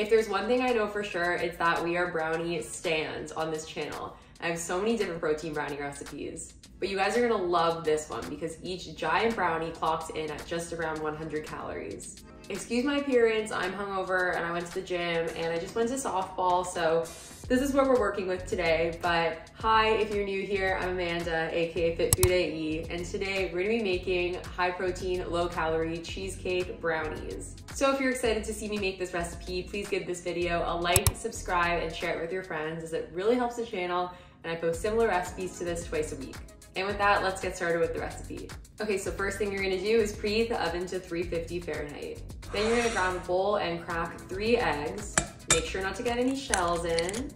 If there's one thing I know for sure, it's that we are brownie stans on this channel. I have so many different protein brownie recipes, but you guys are gonna love this one because each giant brownie clocks in at just around 100 calories. Excuse my appearance, I'm hungover and I went to the gym and I just went to softball, so this is what we're working with today. But hi, if you're new here, I'm Amanda, aka Fit Food AE, and today we're gonna be making high protein, low calorie cheesecake brownies. So if you're excited to see me make this recipe, please give this video a like, subscribe, and share it with your friends as it really helps the channel, and I post similar recipes to this twice a week. And with that, let's get started with the recipe. Okay, so first thing you're gonna do is preheat the oven to 350 Fahrenheit. Then you're gonna grab a bowl and crack 3 eggs. Make sure not to get any shells in.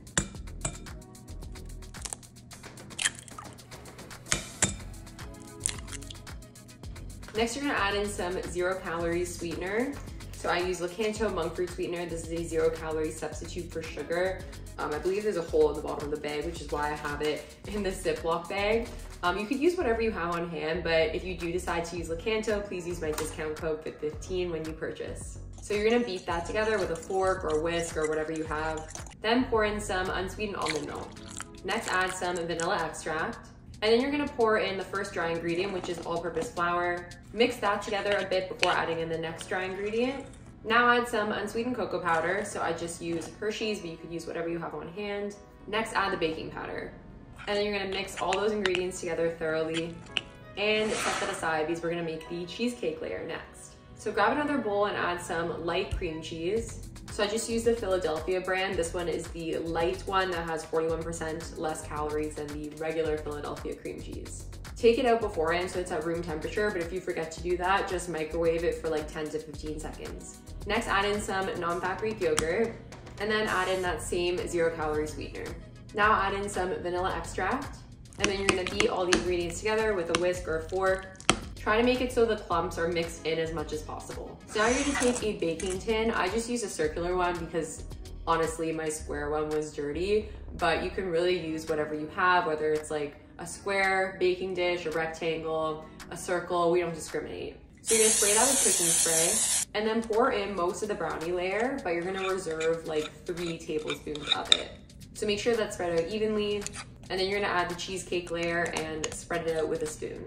Next, you're gonna add in some 0-calorie sweetener. So I use Lakanto monk fruit sweetener. This is a 0-calorie substitute for sugar. I believe there's a hole in the bottom of the bag, which is why I have it in the Ziploc bag. You could use whatever you have on hand, but if you do decide to use Lakanto, please use my discount code FIT15 when you purchase. So you're gonna beat that together with a fork or whisk or whatever you have. Then pour in some unsweetened almond milk. Next, add some vanilla extract. And then you're gonna pour in the first dry ingredient, which is all-purpose flour. Mix that together a bit before adding in the next dry ingredient. Now add some unsweetened cocoa powder. So I just use Hershey's, but you could use whatever you have on hand. Next, add the baking powder. And then you're gonna mix all those ingredients together thoroughly and set that aside because we're gonna make the cheesecake layer next. So grab another bowl and add some light cream cheese. So I just use the Philadelphia brand. This one is the light one that has 41% less calories than the regular Philadelphia cream cheese. Take it out beforehand so it's at room temperature, but if you forget to do that, just microwave it for like 10 to 15 seconds. Next, add in some non-fat Greek yogurt, and then add in that same 0-calorie sweetener. Now add in some vanilla extract, and then you're gonna beat all the ingredients together with a whisk or a fork. Try to make it so the clumps are mixed in as much as possible. So now you're gonna take a baking tin. I just use a circular one because honestly, my square one was dirty, but you can really use whatever you have, whether it's like a square baking dish, a rectangle, a circle, we don't discriminate. So you're gonna spray that with cooking spray and then pour in most of the brownie layer, but you're gonna reserve like 3 tablespoons of it. So make sure that's spread out evenly, and then you're gonna add the cheesecake layer and spread it out with a spoon.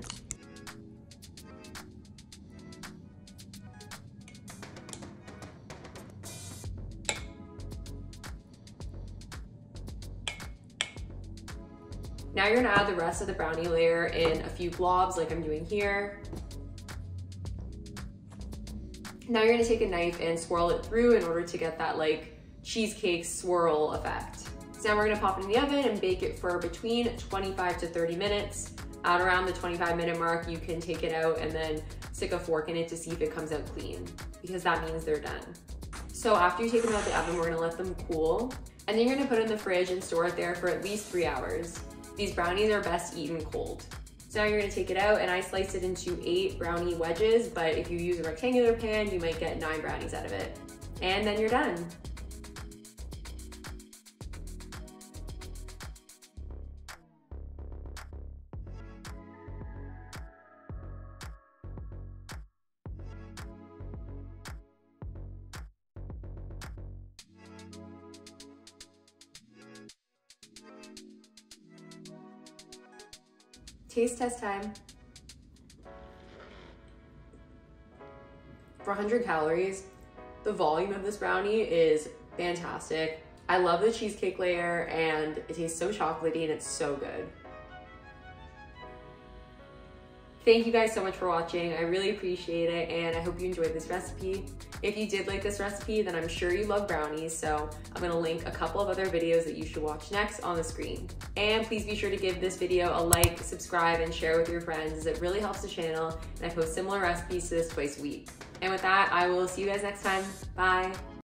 Now you're gonna add the rest of the brownie layer in a few globs like I'm doing here. Now you're gonna take a knife and swirl it through in order to get that like cheesecake swirl effect. So now we're gonna pop it in the oven and bake it for between 25 to 30 minutes. At around the 25-minute mark, you can take it out and then stick a fork in it to see if it comes out clean, because that means they're done. So after you take them out of the oven, we're gonna let them cool. And then you're gonna put it in the fridge and store it there for at least 3 hours. These brownies are best eaten cold. So now you're gonna take it out, and I sliced it into 8 brownie wedges, but if you use a rectangular pan, you might get 9 brownies out of it. And then you're done. Taste test time. For 100 calories, the volume of this brownie is fantastic. I love the cheesecake layer and it tastes so chocolatey and it's so good. Thank you guys so much for watching. I really appreciate it and I hope you enjoyed this recipe. If you did like this recipe, then I'm sure you love brownies, so I'm gonna link a couple of other videos that you should watch next on the screen. And please be sure to give this video a like, subscribe, and share with your friends as it really helps the channel, and I post similar recipes to this twice a week. And with that, I will see you guys next time. Bye.